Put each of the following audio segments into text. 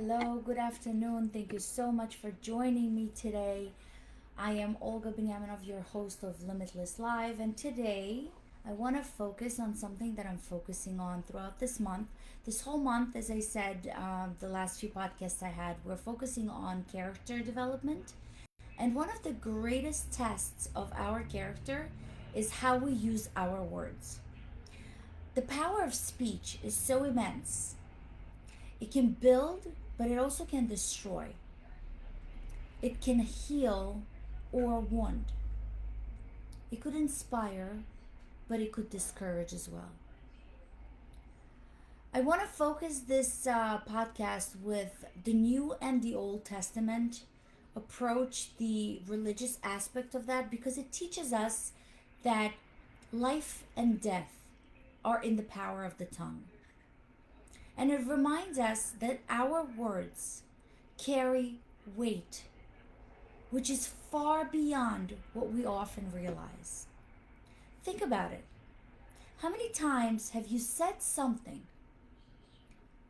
Hello, good afternoon. Thank you so much for joining me today. I am Olga Benyaminov, your host of Limitless Live, and today I want to focus on something that I'm focusing on throughout this month. This whole month, as I said, the last few podcasts I had, we're focusing on character development. And one of the greatest tests of our character is how we use our words. The power of speech is so immense. It can build, but it also can destroy. It can heal or wound. It could inspire, but it could discourage as well. I want to focus this podcast with the New and the Old Testament, approach the religious aspect of that because it teaches us that life and death are in the power of the tongue. And it reminds us that our words carry weight, which is far beyond what we often realize. Think about it. How many times have you said something,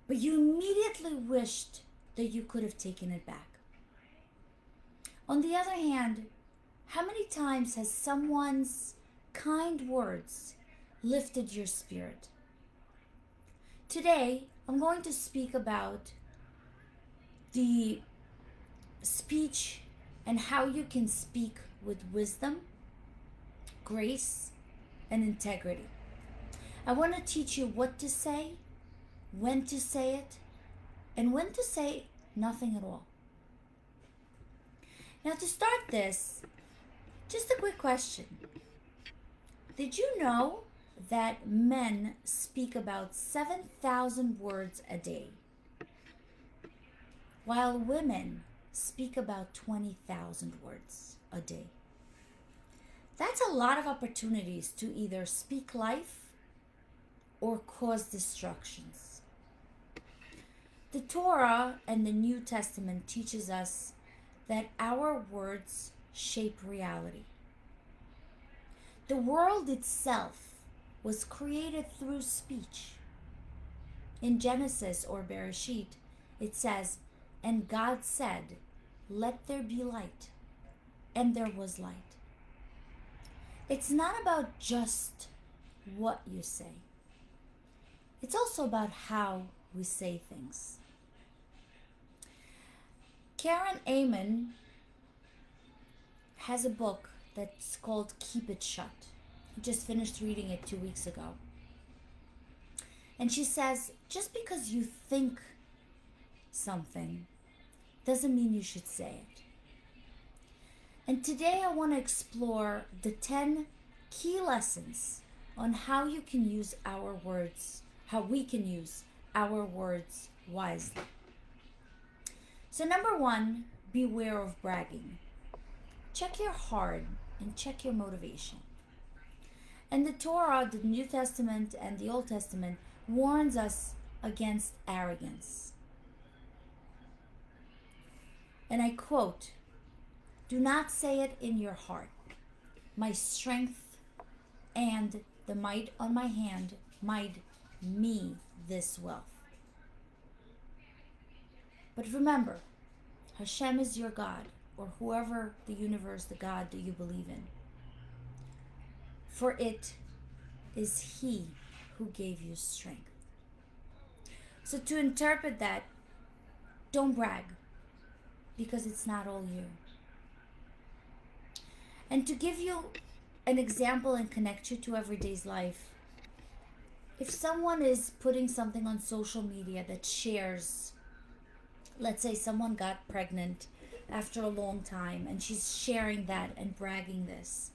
but you immediately wished that you could have taken it back? On the other hand, how many times has someone's kind words lifted your spirit? Today, I'm going to speak about the speech and how you can speak with wisdom, grace, and integrity. I want to teach you what to say, when to say it, and when to say nothing at all. Now, to start this, just a quick question. Did you know that men speak about 7,000 words a day, while women speak about 20,000 words a day? That's a lot of opportunities to either speak life or cause destructions. The Torah and the New Testament teaches us that our words shape reality. The world itself was created through speech. In Genesis or Bereshit, it says, "And God said, let there be light, and there was light." It's not about just what you say. It's also about how we say things. Karen Amen has a book that's called Keep It Shut. I just finished reading it 2 weeks ago. And she says, just because you think something doesn't mean you should say it. And today I want to explore the 10 key lessons on how you can use our words, how we can use our words wisely. So number 1, beware of bragging. Check your heart and check your motivation. And the Torah, the New Testament and the Old Testament, warns us against arrogance. And I quote, "Do not say it in your heart, my strength and the might on my hand might me this wealth." But remember, Hashem is your God, or whoever the universe, the God that you believe in. For it is He who gave you strength. So to interpret that, don't brag, because it's not all you. And to give you an example and connect you to everyday's life, if someone is putting something on social media that shares, let's say someone got pregnant after a long time and she's sharing that and bragging this,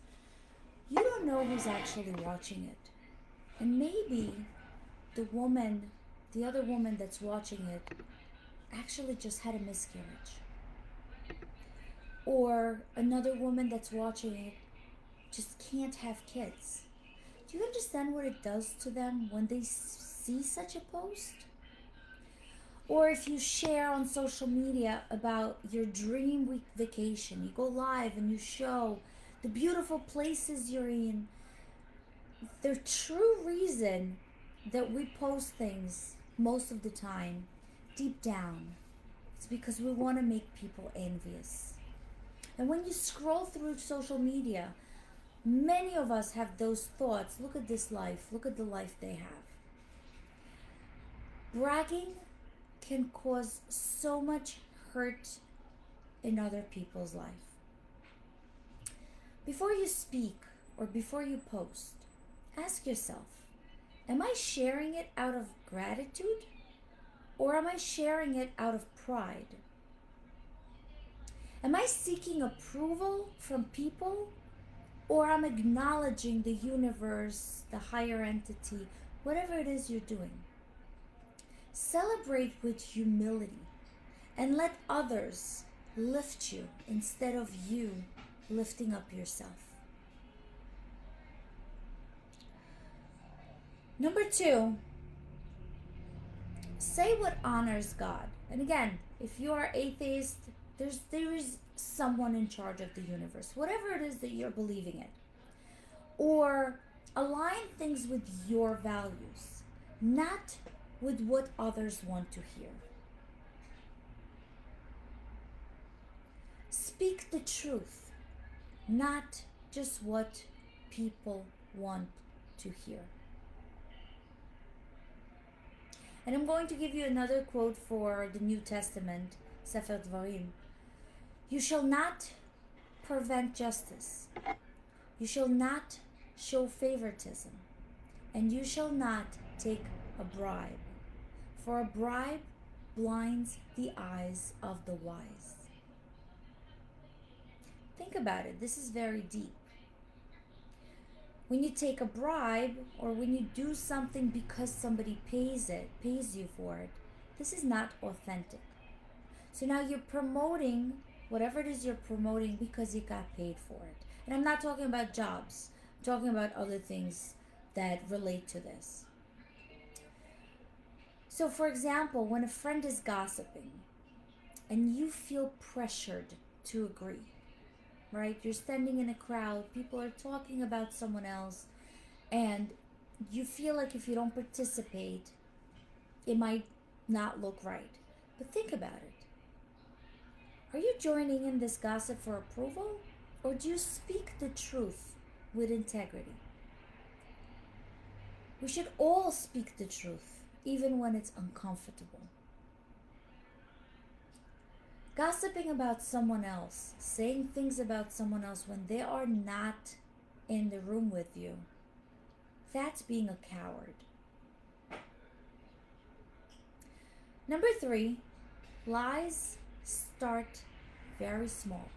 you don't know who's actually watching it. And maybe the other woman that's watching it actually just had a miscarriage. Or another woman that's watching it just can't have kids. Do you understand what it does to them when they see such a post? Or if you share on social media about your dream week vacation, you go live and you show the beautiful places you're in. The true reason that we post things most of the time, deep down, It's because we want to make people envious. And when you scroll through social media, many of us have those thoughts. Look at this life. Look at the life they have. Bragging can cause so much hurt in other people's life. Before you speak or before you post, ask yourself, am I sharing it out of gratitude or am I sharing it out of pride? Am I seeking approval from people or I'm acknowledging the universe, the higher entity, whatever it is you're doing? Celebrate with humility and let others lift you instead of you lifting up yourself. Number 2, say what honors God. And again, if you are atheist, there is someone in charge of the universe, whatever it is that you're believing in. Or align things with your values, not with what others want to hear. Speak the truth, not just what people want to hear. And I'm going to give you another quote for the New Testament, Sefer Dvarim. You shall not prevent justice. You shall not show favoritism. And you shall not take a bribe. For a bribe blinds the eyes of the wise. Think about it. This is very deep. When you take a bribe or when you do something because somebody pays you for it, this is not authentic. So now you're promoting whatever it is you're promoting because you got paid for it. And I'm not talking about jobs. I'm talking about other things that relate to this. So for example, when a friend is gossiping and you feel pressured to agree, right? You're standing in a crowd, people are talking about someone else, and you feel like if you don't participate, it might not look right. But think about it. Are you joining in this gossip for approval, or do you speak the truth with integrity? We should all speak the truth, even when it's uncomfortable. Gossiping about someone else, saying things about someone else when they are not in the room with you, that's being a coward. Number 3, lies start very small,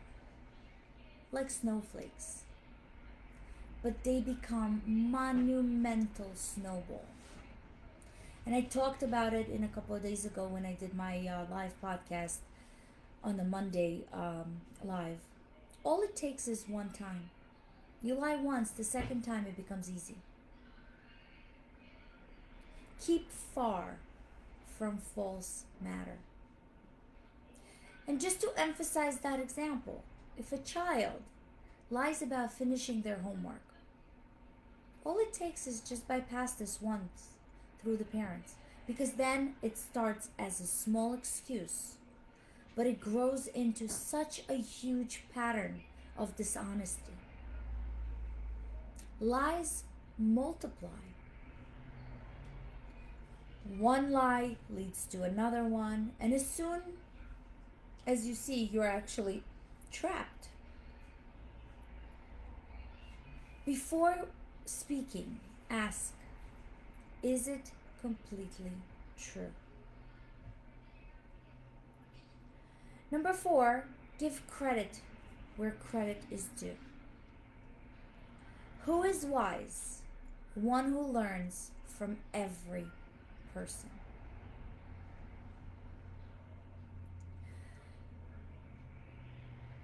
like snowflakes, but they become monumental snowball. And I talked about it in a couple of days ago when I did my live podcast on the Monday live. All it takes is one time. You lie once, the second time it becomes easy. Keep far from false matter. And just to emphasize that example, if a child lies about finishing their homework, all it takes is just bypass this once through the parents, because then it starts as a small excuse, but it grows into such a huge pattern of dishonesty. Lies multiply. One lie leads to another one, and as soon as you see, you're actually trapped. Before speaking, ask, is it completely true? Number 4, give credit where credit is due. Who is wise? One who learns from every person.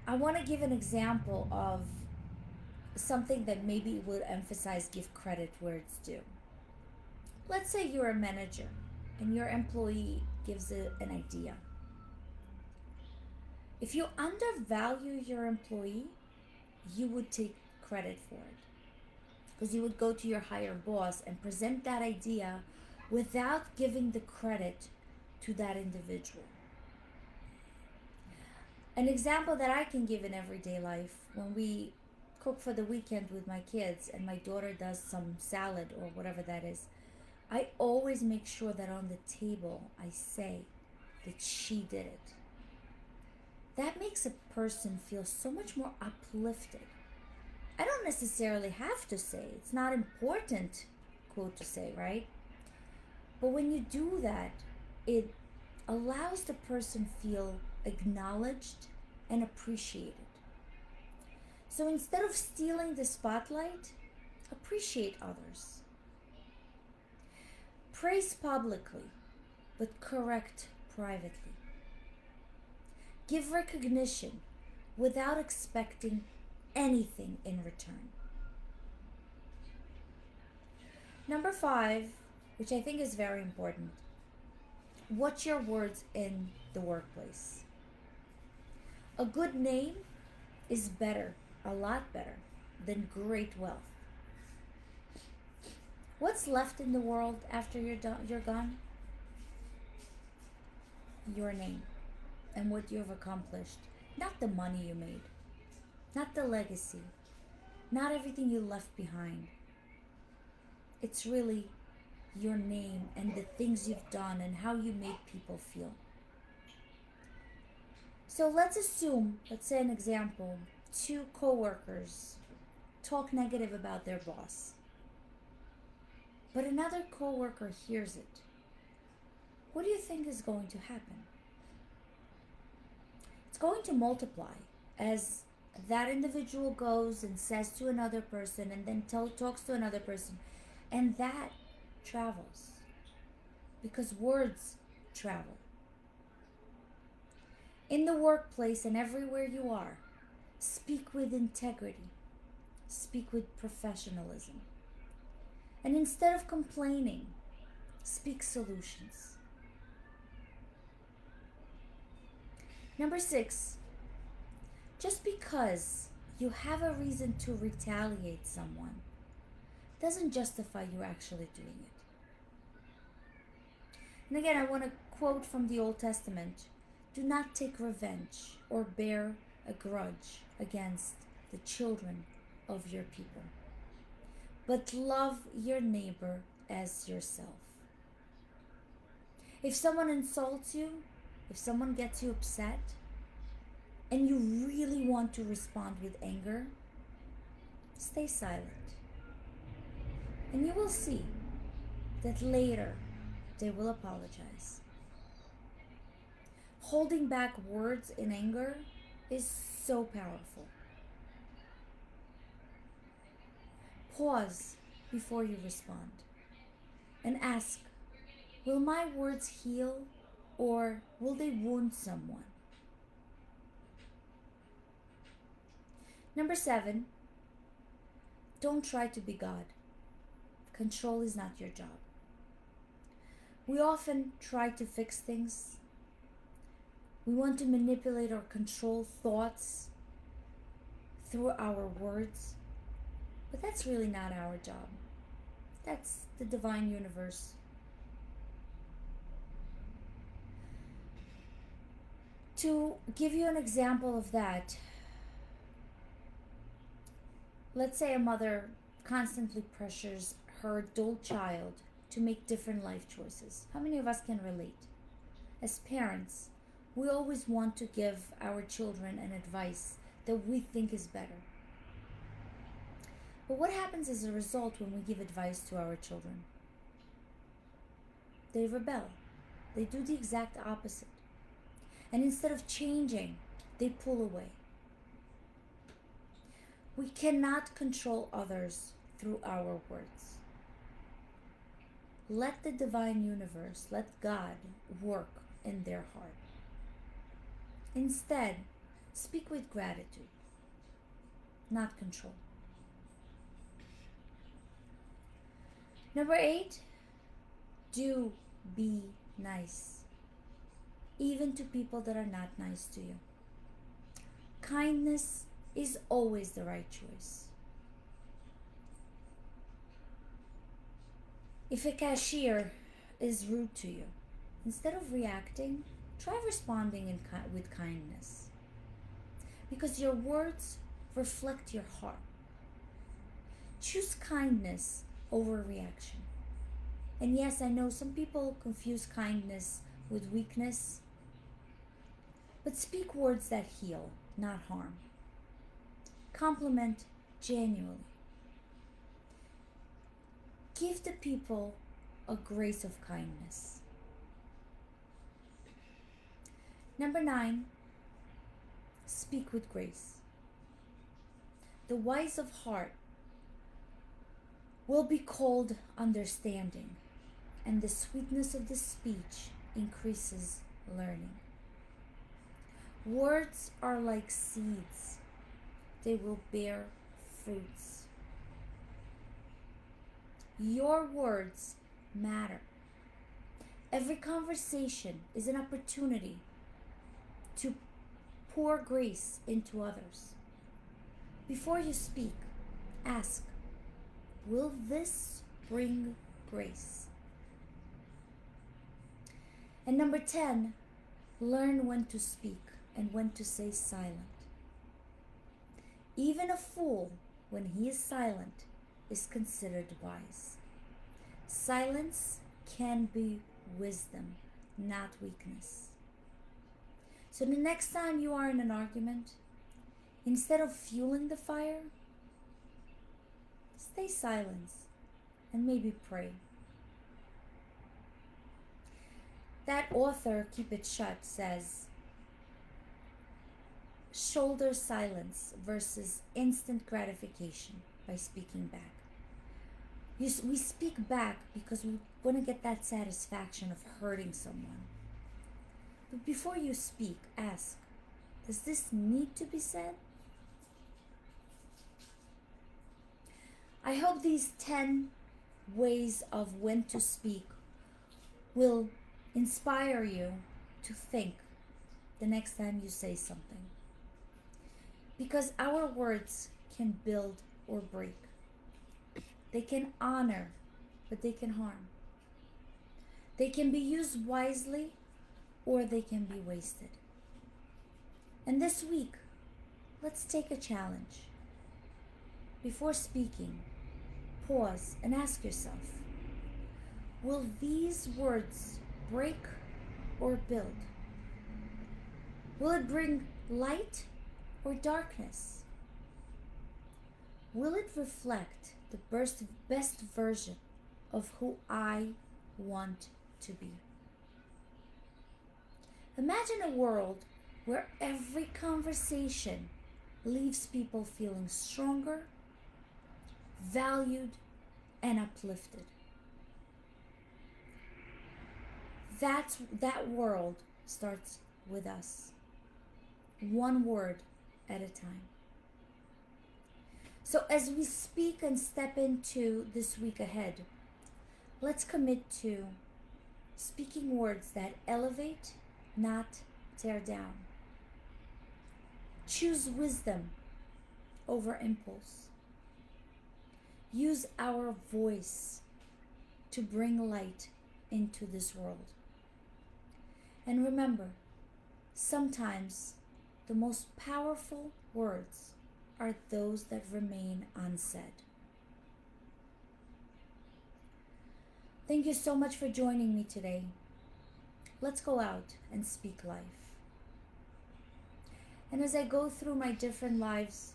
I want to give an example of something that maybe would emphasize give credit where it's due. Let's say you're a manager and your employee gives an idea. If you undervalue your employee, you would take credit for it, because you would go to your higher boss and present that idea without giving the credit to that individual. An example that I can give in everyday life, when we cook for the weekend with my kids and my daughter does some salad or whatever that is, I always make sure that on the table I say that she did it. That makes a person feel so much more uplifted. I don't necessarily have to say, it's not important, quote, to say, right? But when you do that, it allows the person feel acknowledged and appreciated. So instead of stealing the spotlight, appreciate others. Praise publicly, but correct privately. Give recognition without expecting anything in return. Number 5, which I think is very important, watch your words in the workplace. A good name is better, a lot better, than great wealth. What's left in the world after you're gone? Your name and what you've accomplished. Not the money you made, not the legacy, not everything you left behind. It's really your name and the things you've done and how you made people feel. So let's assume, let's say an example, 2 coworkers talk negative about their boss, but another coworker hears it. What do you think is going to happen? It's going to multiply as that individual goes and says to another person and then talks to another person, and that travels because words travel. In the workplace and everywhere you are, speak with integrity, speak with professionalism, and instead of complaining, speak solutions. Number 6, just because you have a reason to retaliate someone doesn't justify you actually doing it. And again, I want to quote from the Old Testament: do not take revenge or bear a grudge against the children of your people, but love your neighbor as yourself. If someone insults you, if someone gets you upset, and you really want to respond with anger, stay silent. And you will see that later they will apologize. Holding back words in anger is so powerful. Pause before you respond and ask, will my words heal or will they wound someone? Number 7, don't try to be God. Control is not your job. We often try to fix things. We want to manipulate or control thoughts through our words, but that's really not our job. That's the divine universe. To give you an example of that, let's say a mother constantly pressures her adult child to make different life choices. How many of us can relate? As parents, we always want to give our children an advice that we think is better. But what happens as a result when we give advice to our children? They rebel. They do the exact opposite. And instead of changing, they pull away. We cannot control others through our words. Let the divine universe, let God work in their heart. Instead, speak with gratitude, not control. Number 8, do be nice, even to people that are not nice to you. Kindness is always the right choice. If a cashier is rude to you, instead of reacting, try responding with kindness. because your words reflect your heart. Choose kindness over reaction. And yes, I know some people confuse kindness with weakness, but speak words that heal, not harm. Compliment genuinely. Give the people a grace of kindness. Number 9, speak with grace. The wise of heart will be called understanding, and the sweetness of the speech increases learning. Words are like seeds. They will bear fruits. Your words matter. Every conversation is an opportunity to pour grace into others. Before you speak, ask, will this bring grace? And number 10, learn when to speak and when to stay silent. Even a fool, when he is silent, is considered wise. Silence can be wisdom, not weakness. So the next time you are in an argument, instead of fueling the fire, stay silent and maybe pray. That author, Keep It Shut, says, shoulder silence versus instant gratification by speaking back. We speak back because we want to get that satisfaction of hurting someone. But before you speak, ask, does this need to be said? I hope these 10 ways of when to speak will inspire you to think the next time you say something. Because our words can build or break. They can honor, but they can harm. They can be used wisely, or they can be wasted. And this week, let's take a challenge. Before speaking, pause and ask yourself, will these words break or build? Will it bring light or darkness? Will it reflect the best version of who I want to be? Imagine a world where every conversation leaves people feeling stronger, valued, and uplifted. That world starts with us, one word at a time. So as we speak and step into this week ahead, let's commit to speaking words that elevate, not tear down. Choose wisdom over impulse. Use our voice to bring light into this world. And remember, sometimes the most powerful words are those that remain unsaid. Thank you so much for joining me today. Let's go out and speak life. And as I go through my different lives,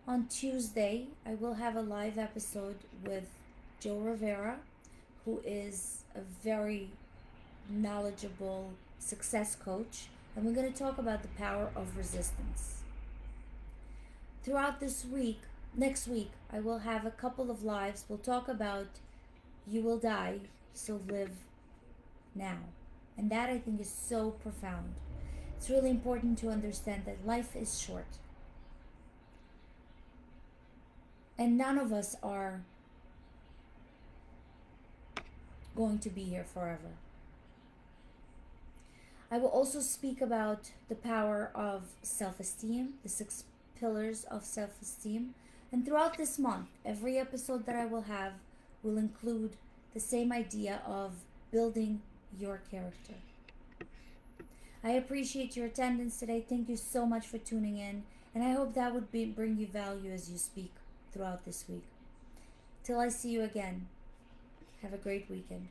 on Tuesday, I will have a live episode with Joe Rivera, who is a very knowledgeable success coach, and we're going to talk about the power of resistance. Throughout next week, I will have a couple of lives. We'll talk about you will die, so live now. And that, I think, is so profound. It's really important to understand that life is short. And none of us are going to be here forever. I will also speak about the power of self-esteem, the 6 pillars of self-esteem. And throughout this month, every episode that I will have will include the same idea of building your character. I appreciate your attendance today. Thank you so much for tuning in, and I hope that would bring you value as you speak throughout this week. Till I see you again, have a great weekend.